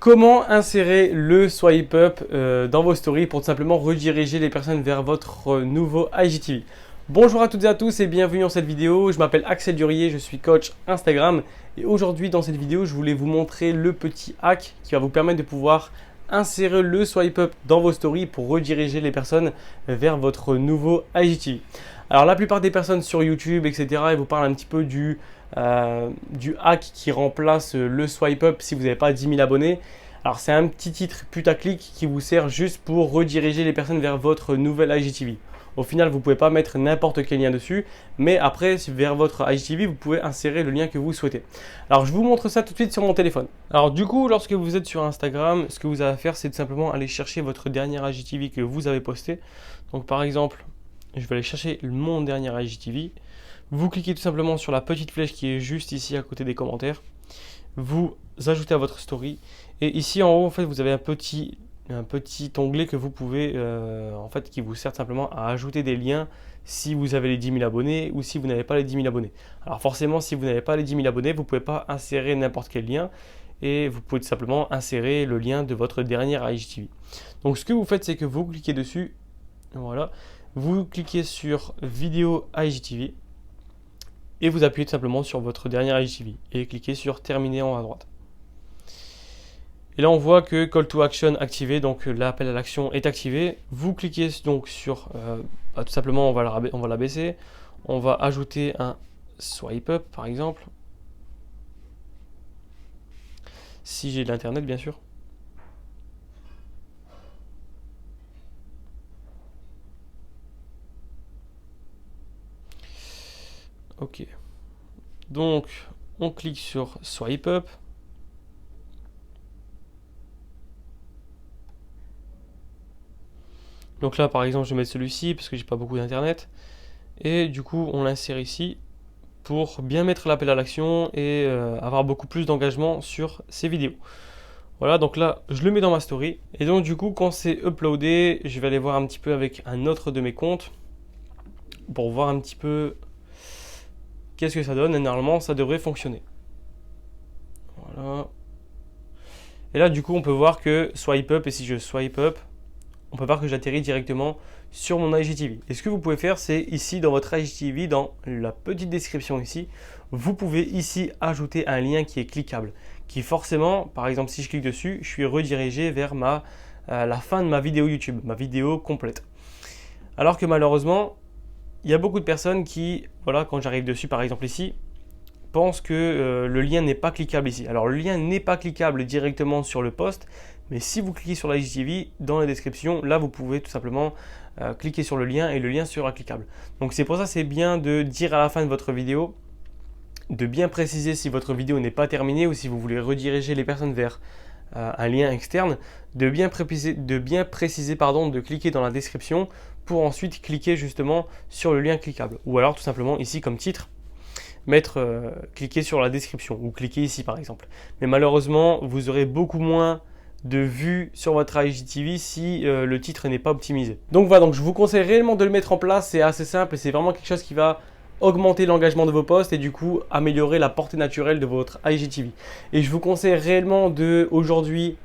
Comment insérer le swipe up dans vos stories pour tout simplement rediriger les personnes vers votre nouveau IGTV. Bonjour à toutes et à tous et bienvenue dans cette vidéo. Je m'appelle Axel Durier, je suis coach Instagram et aujourd'hui dans cette vidéo, je voulais vous montrer le petit hack qui va vous permettre de pouvoir insérer le swipe up dans vos stories pour rediriger les personnes vers votre nouveau IGTV. Alors la plupart des personnes sur YouTube, etc., elles vous parlent un petit peu du hack qui remplace le swipe up si vous n'avez pas 10 000 abonnés. Alors c'est un petit titre putaclic qui vous sert juste pour rediriger les personnes vers votre nouvel IGTV. Au final, vous ne pouvez pas mettre n'importe quel lien dessus, mais après, vers votre IGTV, vous pouvez insérer le lien que vous souhaitez. Alors, je vous montre ça tout de suite sur mon téléphone. Alors, du coup, lorsque vous êtes sur Instagram, ce que vous avez à faire, c'est tout simplement aller chercher votre dernier IGTV que vous avez posté. Donc, par exemple, je vais aller chercher mon dernier IGTV. Vous cliquez tout simplement sur la petite flèche qui est juste ici à côté des commentaires. Vous ajoutez à votre story. Et ici, en haut, en fait, vous avez un petit onglet que vous pouvez, qui vous sert simplement à ajouter des liens si vous avez les 10 000 abonnés ou si vous n'avez pas les 10 000 abonnés. Alors forcément, si vous n'avez pas les 10 000 abonnés, vous ne pouvez pas insérer n'importe quel lien et vous pouvez tout simplement insérer le lien de votre dernier IGTV. Donc ce que vous faites, c'est que vous cliquez dessus, voilà, vous cliquez sur vidéo IGTV et vous appuyez tout simplement sur votre dernier IGTV et cliquez sur terminer en haut à droite. Et là, on voit que Call to Action activé, donc l'appel à l'action est activé. Vous cliquez donc sur, tout simplement, on va l'abaisser. On va ajouter un swipe up, par exemple. Si j'ai de l'internet, bien sûr. Ok. Donc, on clique sur swipe up. Donc là, par exemple, je vais mettre celui-ci parce que j'ai pas beaucoup d'internet. Et du coup, on l'insère ici pour bien mettre l'appel à l'action et avoir beaucoup plus d'engagement sur ces vidéos. Voilà, donc là, je le mets dans ma story. Et donc du coup, quand c'est uploadé, je vais aller voir un petit peu avec un autre de mes comptes pour voir un petit peu qu'est-ce que ça donne. Et normalement, ça devrait fonctionner. Voilà. Et là, du coup, on peut voir que swipe up, et si je swipe up, on peut voir que j'atterris directement sur mon IGTV. Et ce que vous pouvez faire, c'est ici dans votre IGTV, dans la petite description ici, vous pouvez ici ajouter un lien qui est cliquable, qui forcément, par exemple, si je clique dessus, je suis redirigé vers la fin de ma vidéo YouTube, ma vidéo complète. Alors que malheureusement, il y a beaucoup de personnes qui, voilà, quand j'arrive dessus, par exemple ici, pensent que le lien n'est pas cliquable ici. Alors le lien n'est pas cliquable directement sur le post, mais si vous cliquez sur la IGTV, dans la description, là vous pouvez tout simplement cliquer sur le lien et le lien sera cliquable. Donc c'est pour ça que c'est bien de dire à la fin de votre vidéo, de bien préciser si votre vidéo n'est pas terminée ou si vous voulez rediriger les personnes vers un lien externe, de bien préciser, de cliquer dans la description pour ensuite cliquer justement sur le lien cliquable. Ou alors tout simplement ici comme titre, cliquer sur la description ou cliquer ici par exemple. Mais malheureusement, vous aurez beaucoup moins de vues sur votre IGTV si le titre n'est pas optimisé. Donc voilà, donc je vous conseille réellement de le mettre en place, c'est assez simple et c'est vraiment quelque chose qui va augmenter l'engagement de vos posts et du coup améliorer la portée naturelle de votre IGTV. Et je vous conseille réellement de aujourd'hui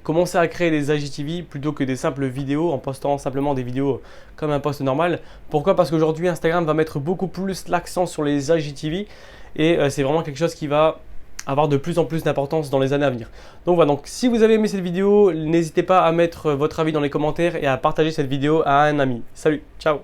commencer à créer des IGTV plutôt que des simples vidéos en postant simplement des vidéos comme un post normal. Pourquoi? Parce qu'aujourd'hui Instagram va mettre beaucoup plus l'accent sur les IGTV et c'est vraiment quelque chose qui va avoir de plus en plus d'importance dans les années à venir. Donc voilà, donc si vous avez aimé cette vidéo, n'hésitez pas à mettre votre avis dans les commentaires et à partager cette vidéo à un ami. Salut, ciao!